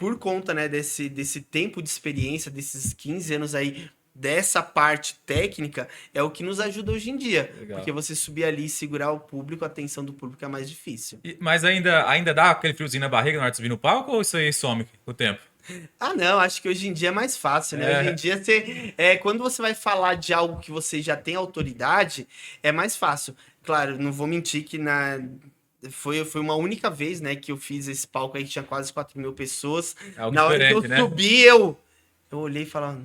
por conta, né, desse tempo de experiência, desses 15 anos aí, dessa parte técnica, é o que nos ajuda hoje em dia. Legal. Porque você subir ali e segurar o público, a atenção do público é mais difícil. Mas ainda dá aquele friozinho na barriga na hora de subir no palco ou isso aí some com o tempo? Ah, não, acho que hoje em dia é mais fácil, né? Hoje em dia, quando você vai falar de algo que você já tem autoridade, é mais fácil. Claro, não vou mentir que foi uma única vez, né, que eu fiz esse palco aí que tinha quase 4.000 pessoas. Algo Na hora que eu diferente, né? subi, eu olhei e falava...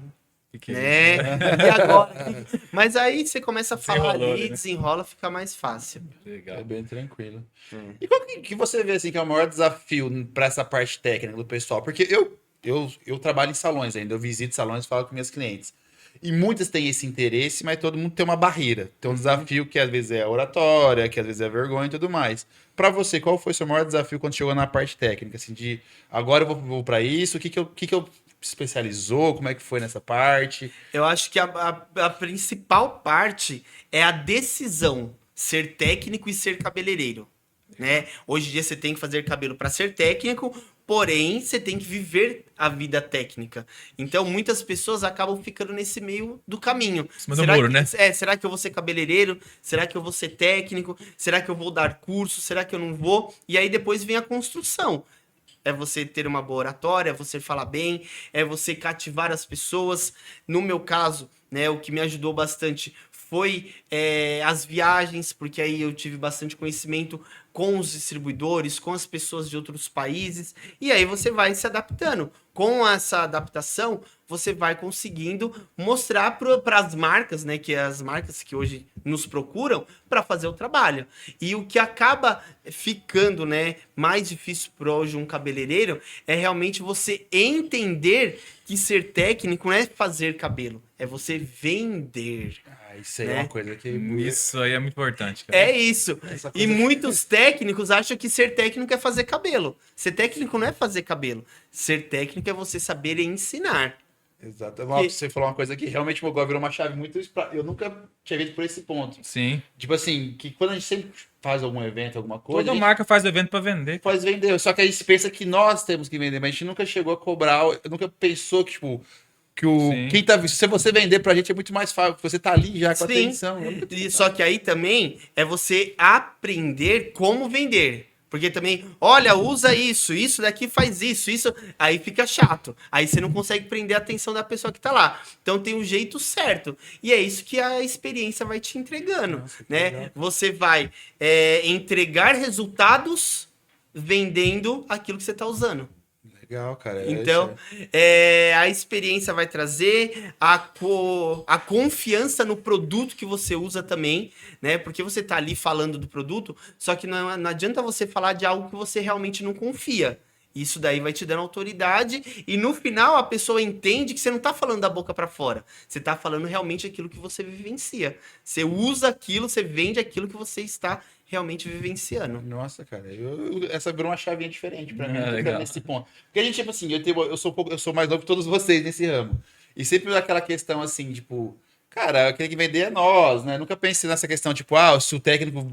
Que é né? isso? E agora? Mas aí você começa a falar Desenrolou, ali, né? desenrola, fica mais fácil. Legal. É bem tranquilo. É. E qual que você vê assim que é o maior desafio para essa parte técnica do pessoal? Porque eu trabalho em salões ainda, eu visito salões e falo com minhas clientes. E muitas têm esse interesse, mas todo mundo tem uma barreira. Tem um desafio que às vezes é a oratória, que às vezes é a vergonha e tudo mais. Para você, qual foi o seu maior desafio quando chegou na parte técnica? Assim, de agora eu vou para isso, o que que eu especializou, como é que foi nessa parte? Eu acho que a principal parte é a decisão, ser técnico e ser cabeleireiro, né? Hoje em dia você tem que fazer cabelo para ser técnico, porém você tem que viver a vida técnica. Então muitas pessoas acabam ficando nesse meio do caminho. Em cima do muro, que, né? será que eu vou ser cabeleireiro? Será que eu vou ser técnico? Será que eu vou dar curso? Será que eu não vou? E aí depois vem a construção. É você ter uma boa oratória, é você falar bem, é você cativar as pessoas. No meu caso, né, o que me ajudou bastante foi as viagens, porque aí eu tive bastante conhecimento com os distribuidores, com as pessoas de outros países, e aí você vai se adaptando. Com essa adaptação, você vai conseguindo mostrar para as marcas, né, que é as marcas que hoje nos procuram para fazer o trabalho. E o que acaba ficando, né, mais difícil para hoje um cabeleireiro é realmente você entender que ser técnico não é fazer cabelo, é você vender. Ah, isso aí é Né? uma coisa que Isso aí é muito importante, cara. É isso. Essa E coisa- muitos técnicos acham que ser técnico é fazer cabelo. Ser técnico não é fazer cabelo. Ser técnico é você saber ensinar. Exato. Que- Você falou uma coisa que realmente agora virou uma chave muito. Eu nunca tinha visto por esse ponto. Sim. Tipo assim, que quando a gente sempre faz algum evento, alguma coisa, Toda a gente marca faz evento pra vender. faz vender. Só que a gente pensa que nós temos que vender, mas a gente nunca chegou a cobrar, nunca pensou que, tipo, Sim. quem tá. Se você vender pra gente é muito mais fácil, porque você tá ali já com Sim. atenção. E só que aí também é você aprender como vender. Porque também, olha, usa isso, isso daqui faz isso, isso. Aí fica chato. Aí você não consegue prender a atenção da pessoa que tá lá. Então tem um jeito certo. E é isso que a experiência vai te entregando, Nossa, que né? legal. Você vai entregar resultados vendendo aquilo que você tá usando. Legal, cara. Então, a experiência vai trazer a confiança no produto que você usa também, né? Porque você tá ali falando do produto, só que não adianta você falar de algo que você realmente não confia. Isso daí vai te dando autoridade e no final a pessoa entende que você não tá falando da boca para fora. Você tá falando realmente aquilo que você vivencia. Você usa aquilo, você vende aquilo que você está realmente vivenciando. Nossa, cara, essa virou uma chavinha diferente pra mim, Ah, legal. nesse ponto. Porque a gente, tipo assim, eu sou mais novo que todos vocês nesse ramo. E sempre aquela questão assim, tipo, cara, quem tem que vender é nós, né? Nunca pensei nessa questão, tipo, se o técnico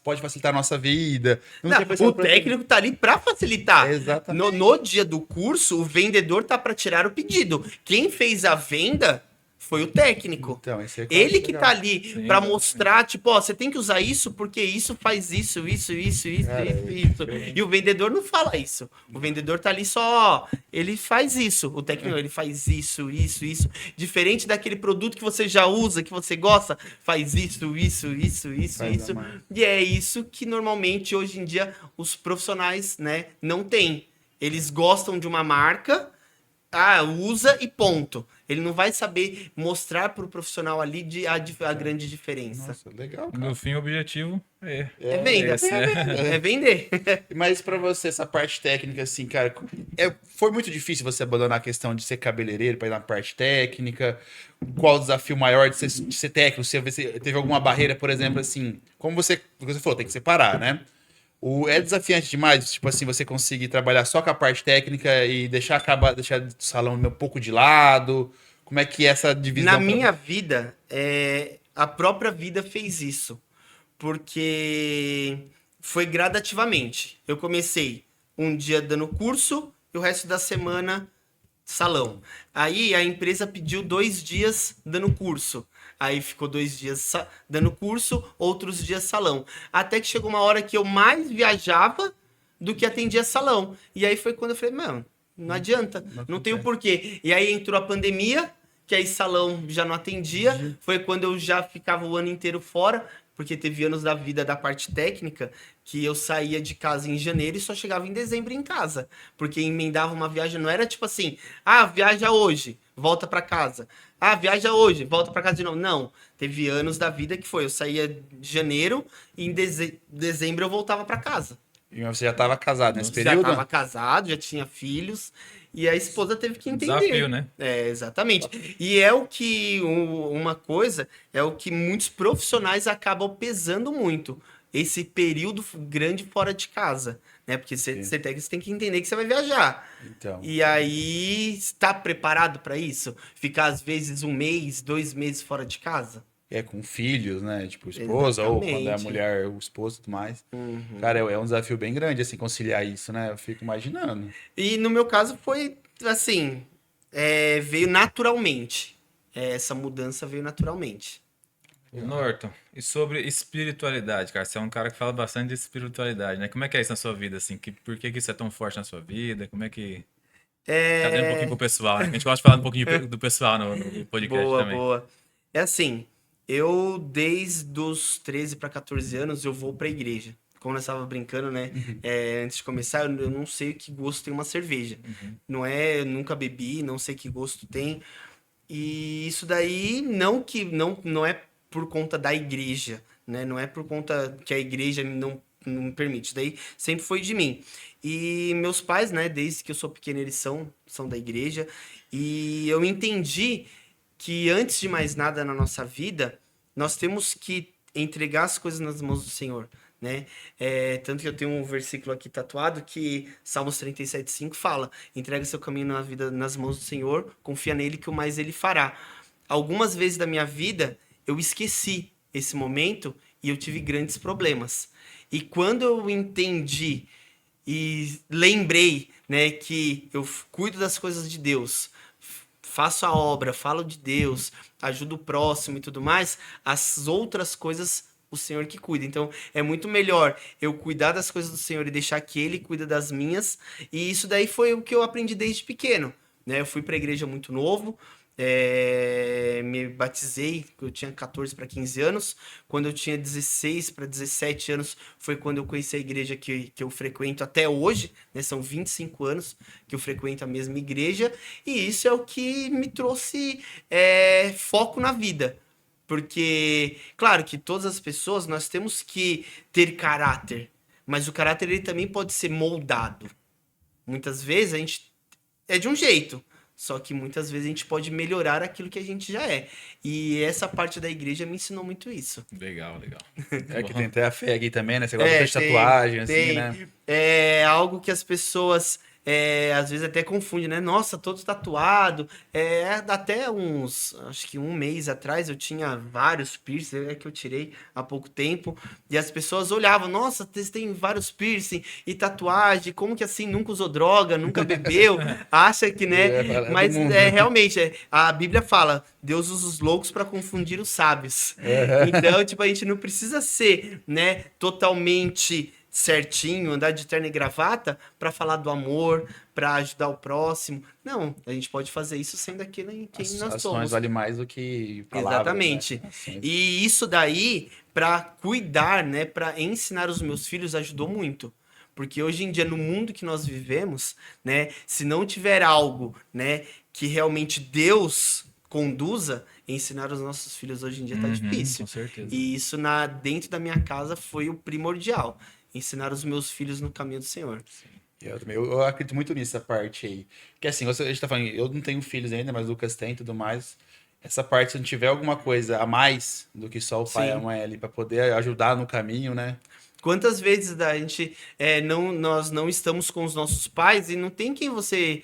pode facilitar a nossa vida. Nunca tinha Não, pensado o por esse- técnico tá ali para facilitar. Exatamente. No dia do curso, o vendedor tá para tirar o pedido. Quem fez a venda foi o técnico. Então, esse é que eu Ele acho que legal. tá ali Sim, para exatamente. mostrar, tipo, ó, você tem que usar isso porque isso faz isso. Cara, Isso. E o vendedor não fala isso. O vendedor tá ali só, ó, ele faz isso. O técnico, ele faz isso. Diferente daquele produto que você já usa, que você gosta, faz isso. Faz a marca. E é isso que normalmente hoje em dia os profissionais, né, não têm. Eles gostam de uma marca, usa e ponto. Ele não vai saber mostrar pro profissional ali a grande diferença. Nossa, legal, cara. No fim, o objetivo é. É venda. esse, né? É vender. Mas pra você, essa parte técnica, assim, cara, foi muito difícil você abandonar a questão de ser cabeleireiro pra ir na parte técnica? Qual o desafio maior de ser técnico? Se você teve alguma barreira, por exemplo, assim, como você falou, tem que separar, né? É desafiante demais, tipo assim, você conseguir trabalhar só com a parte técnica e deixar o salão um pouco de lado? Como é que é essa divisão? Na minha vida, a própria vida fez isso. Porque foi gradativamente. Eu comecei um dia dando curso e o resto da semana salão. Aí a empresa pediu 2 dias dando curso. Aí ficou 2 dias dando curso, outros dias salão. Até que chegou uma hora que eu mais viajava do que atendia salão. E aí foi quando eu falei, mano, não adianta, não tem o porquê. E aí entrou a pandemia, que aí salão já não atendia. Foi quando eu já ficava o ano inteiro fora, porque teve anos da vida da parte técnica que eu saía de casa em janeiro e só chegava em dezembro em casa. Porque emendava uma viagem, não era tipo assim, viaja hoje. volta pra casa. Ah, viaja hoje, volta pra casa de novo. Não, teve anos da vida que foi, eu saía de janeiro e em dezembro eu voltava pra casa. E você já estava casado nesse Já período? estava casado, já tinha filhos, e a esposa teve que entender. Desafio, né? É, exatamente. E é o que, uma coisa, é o que muitos profissionais acabam pesando muito, esse período grande fora de casa, né? Porque você tem que entender que você vai viajar. Então. E aí, está preparado para isso? Ficar às vezes 1 mês, 2 meses fora de casa? É com filhos, né? Tipo, esposa, ou quando é a Exatamente. mulher, o esposo e tudo mais. Uhum. Cara, é um desafio bem grande, assim, conciliar isso, né? Eu fico imaginando. E no meu caso foi assim, veio naturalmente. Essa mudança veio naturalmente. Ô, Norton, e sobre espiritualidade, cara? Você é um cara que fala bastante de espiritualidade, né? Como é que é isso na sua vida, assim? Por que que isso é tão forte na sua vida? Como é que... Trazendo um pouquinho pro pessoal, né? Que a gente gosta de falar um pouquinho do pessoal no podcast Boa, também. boa. É assim, eu desde os 13 para 14 anos eu vou pra igreja. Como nós estava brincando, né? Antes de começar, eu não sei que gosto tem uma cerveja. Não é, eu nunca bebi, não sei que gosto tem. E isso daí não é por conta da igreja, né? Não é por conta que a igreja não me permite. Isso daí sempre foi de mim. E meus pais, né, desde que eu sou pequeno, eles são da igreja. E eu entendi que antes de mais nada na nossa vida, nós temos que entregar as coisas nas mãos do Senhor, né? Tanto que eu tenho um versículo aqui tatuado que Salmos 37:5 fala: entrega seu caminho na vida nas mãos do Senhor, confia nele que o mais ele fará. Algumas vezes da minha vida eu esqueci esse momento e eu tive grandes problemas. E quando eu entendi e lembrei, né, que eu cuido das coisas de Deus, faço a obra, falo de Deus, ajudo o próximo e tudo mais, as outras coisas o Senhor que cuida. Então, é muito melhor eu cuidar das coisas do Senhor e deixar que Ele cuida das minhas. E isso daí foi o que eu aprendi desde pequeno, né? Eu fui para a igreja muito novo, me batizei, eu tinha 14 para 15 anos. Quando eu tinha 16 para 17 anos, foi quando eu conheci a igreja que eu frequento até hoje, né? São 25 anos que eu frequento a mesma igreja, e isso é o que me trouxe foco na vida. Porque, claro que todas as pessoas nós temos que ter caráter, mas o caráter ele também pode ser moldado. Muitas vezes a gente é de um jeito, só que muitas vezes a gente pode melhorar aquilo que a gente já é. E essa parte da igreja me ensinou muito isso. Legal, legal. É que tem até a fé aqui também, né? Você gosta de tatuagem, assim, né? É algo que as pessoas às vezes até confundem, né? Nossa, todo tatuado. Até acho que 1 mês atrás eu tinha vários piercing que eu tirei há pouco tempo. E as pessoas olhavam, nossa, você tem vários piercing e tatuagem, como que assim nunca usou droga, nunca bebeu? Acha que, né? Mas realmente, a Bíblia fala, Deus usa os loucos para confundir os sábios. Então, tipo, a gente não precisa ser, né, totalmente certinho, andar de terno e gravata para falar do amor, para ajudar o próximo. Não, a gente pode fazer isso sendo aquilo em quem nós Ações somos. vale mais do que palavras. Exatamente. Né? Ações. E isso daí, para cuidar, né, para ensinar os meus filhos, ajudou muito. Porque hoje em dia, no mundo que nós vivemos, né, se não tiver algo, né, que realmente Deus conduza, ensinar os nossos filhos hoje em dia tá difícil. Com certeza. E isso dentro da minha casa foi o primordial. Ensinar os meus filhos no caminho do Senhor. Eu acredito muito nisso, essa parte aí. Porque assim, a gente tá falando, eu não tenho filhos ainda, mas o Lucas tem e tudo mais. Essa parte, se não tiver alguma coisa a mais do que só o pai e a mãe ali, pra poder ajudar no caminho, né? Quantas vezes a gente nós não estamos com os nossos pais e não tem quem você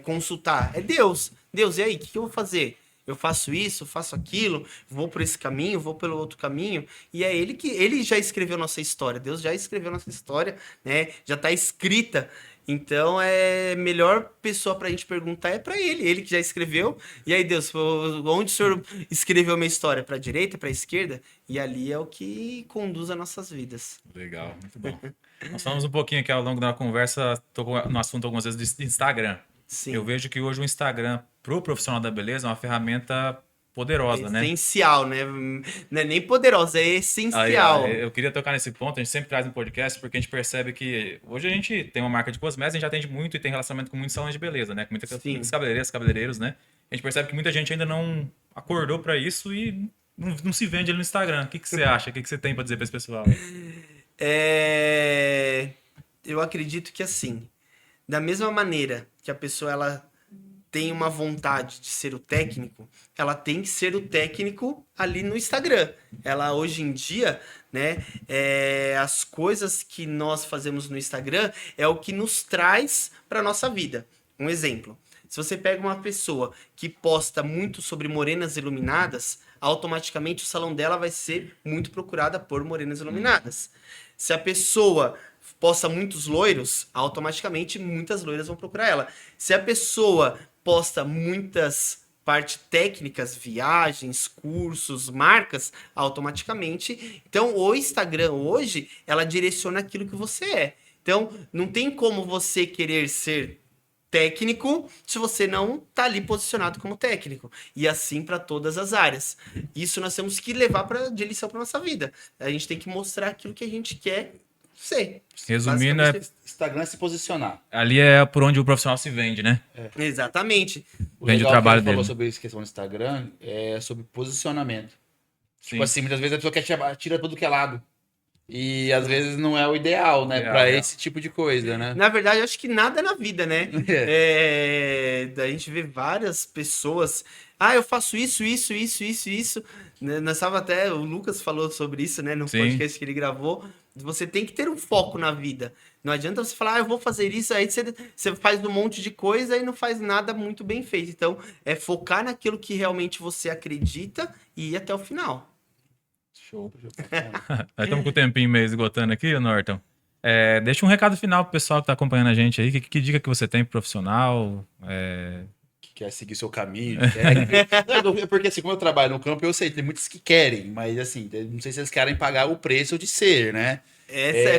consultar? É Deus. Deus, e aí, o que eu vou fazer? Eu faço isso, eu faço aquilo, vou por esse caminho, vou pelo outro caminho. E é ele já escreveu nossa história. Deus já escreveu nossa história, né? Já está escrita. Então, a melhor pessoa para a gente perguntar é para ele que já escreveu. E aí, Deus, onde o Senhor escreveu minha história? Para a direita, para a esquerda? E ali é o que conduz as nossas vidas. Legal, muito bom. Nós falamos um pouquinho aqui ao longo da conversa, tocou no assunto algumas vezes do Instagram. Sim. Eu vejo que hoje o Instagram, pro profissional da beleza, é uma ferramenta poderosa, né? Essencial, né? Não é nem poderosa, é Aí, essencial. eu queria tocar nesse ponto, a gente sempre traz no podcast, porque a gente percebe que hoje a gente tem uma marca de cosméticos, a gente atende muito e tem relacionamento com muitos salões de beleza, né? Com Sim. muitos cabeleireiros, cabeleireiros, né? A gente percebe que muita gente ainda não acordou pra isso e não se vende ali no Instagram. O que você acha? O que você tem pra dizer pra esse pessoal? Eu acredito que assim, da mesma maneira que a pessoa ela tem uma vontade de ser o técnico, ela tem que ser o técnico ali no Instagram. Ela hoje em dia, né, as coisas que nós fazemos no Instagram é o que nos traz para nossa vida. Um exemplo. Se você pega uma pessoa que posta muito sobre morenas iluminadas, automaticamente o salão dela vai ser muito procurada por morenas iluminadas. Se a pessoa posta muitos loiros, automaticamente muitas loiras vão procurar ela. Se a pessoa posta muitas partes técnicas, viagens, cursos, marcas, automaticamente. Então, o Instagram hoje, ela direciona aquilo que você é. Então, não tem como você querer ser técnico se você não tá ali posicionado como técnico. E assim para todas as áreas. Isso nós temos que levar de lição para nossa vida. A gente tem que mostrar aquilo que a gente quer ser. Resumindo, Basicamente Instagram é se posicionar. ali é por onde o profissional se vende, né? Exatamente. Vende o legal trabalho que ele falou dele. sobre essa questão do Instagram é sobre posicionamento. Sim. Tipo assim, muitas vezes a pessoa quer tira tudo que é lado. E às vezes não é o ideal, né? Ideal, Pra é. esse tipo de coisa, né? Na verdade, eu acho que nada na vida, né? A gente vê várias pessoas. Ah, eu faço isso. Né? Nós tava até. O Lucas falou sobre isso, né? No Sim. podcast que ele gravou. Você tem que ter um foco na vida. Não adianta você falar, eu vou fazer isso, aí você faz um monte de coisa e não faz nada muito bem feito. Então, é focar naquilo que realmente você acredita e ir até o final. Show. Nós estamos com o tempinho meio esgotando aqui, Norton. Deixa um recado final pro pessoal que tá acompanhando a gente aí. Que dica que você tem pro profissional? Que quer seguir seu caminho. Não, porque assim, como eu trabalho no campo, eu sei, tem muitos que querem, mas assim, não sei se eles querem pagar o preço de ser, né?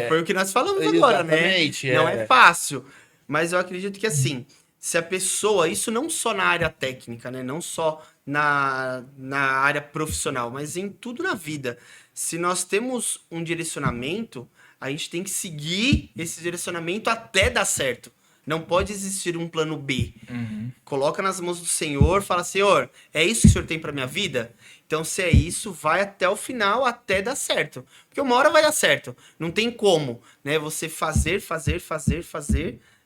Foi o que nós falamos agora, né? Exatamente, Não é fácil. Mas eu acredito que assim, se a pessoa, isso não só na área técnica, né? Não só na área profissional, mas em tudo na vida. Se nós temos um direcionamento, a gente tem que seguir esse direcionamento até dar certo. Não pode existir um plano B. Coloca nas mãos do Senhor, fala, Senhor, é isso que o Senhor tem para minha vida? Então, se é isso, vai até o final, até dar certo. Porque uma hora vai dar certo. Não tem como, né? Você fazer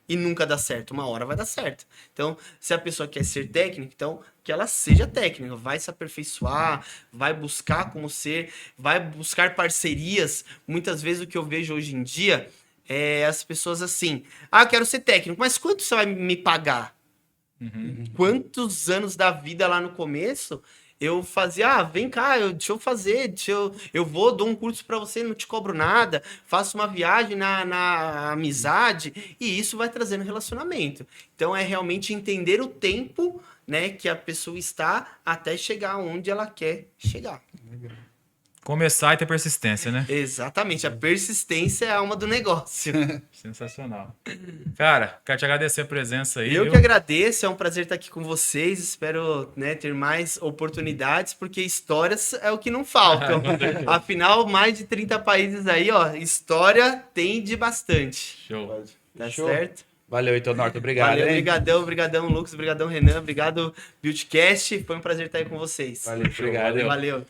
e nunca dá certo. Uma hora vai dar certo. Então, se a pessoa quer ser técnica, então que ela seja técnica. Vai se aperfeiçoar, vai buscar como ser, vai buscar parcerias. Muitas vezes o que eu vejo hoje em dia é as pessoas assim, eu quero ser técnico, mas quanto você vai me pagar? Quantos anos da vida lá no começo eu fazia, vem cá, deixa eu fazer, eu vou, dou um curso pra você, não te cobro nada, faço uma viagem na amizade, e isso vai trazendo relacionamento. Então é realmente entender o tempo, né, que a pessoa está até chegar onde ela quer chegar. Começar e ter persistência, né? Exatamente, a persistência é a alma do negócio. Sensacional. Cara, quero te agradecer a presença aí. Eu viu? que agradeço, é um prazer estar aqui com vocês. Espero, né, ter mais oportunidades, porque histórias é o que não faltam. Afinal, mais de 30 países aí, ó, história tem de bastante. Show. Tá Show. certo? Valeu, então, Norton. Obrigado. Valeu, hein? brigadão, Lucas, brigadão, Renan, obrigado, Buildcast. Foi um prazer estar aí com vocês. Valeu, obrigado. Valeu.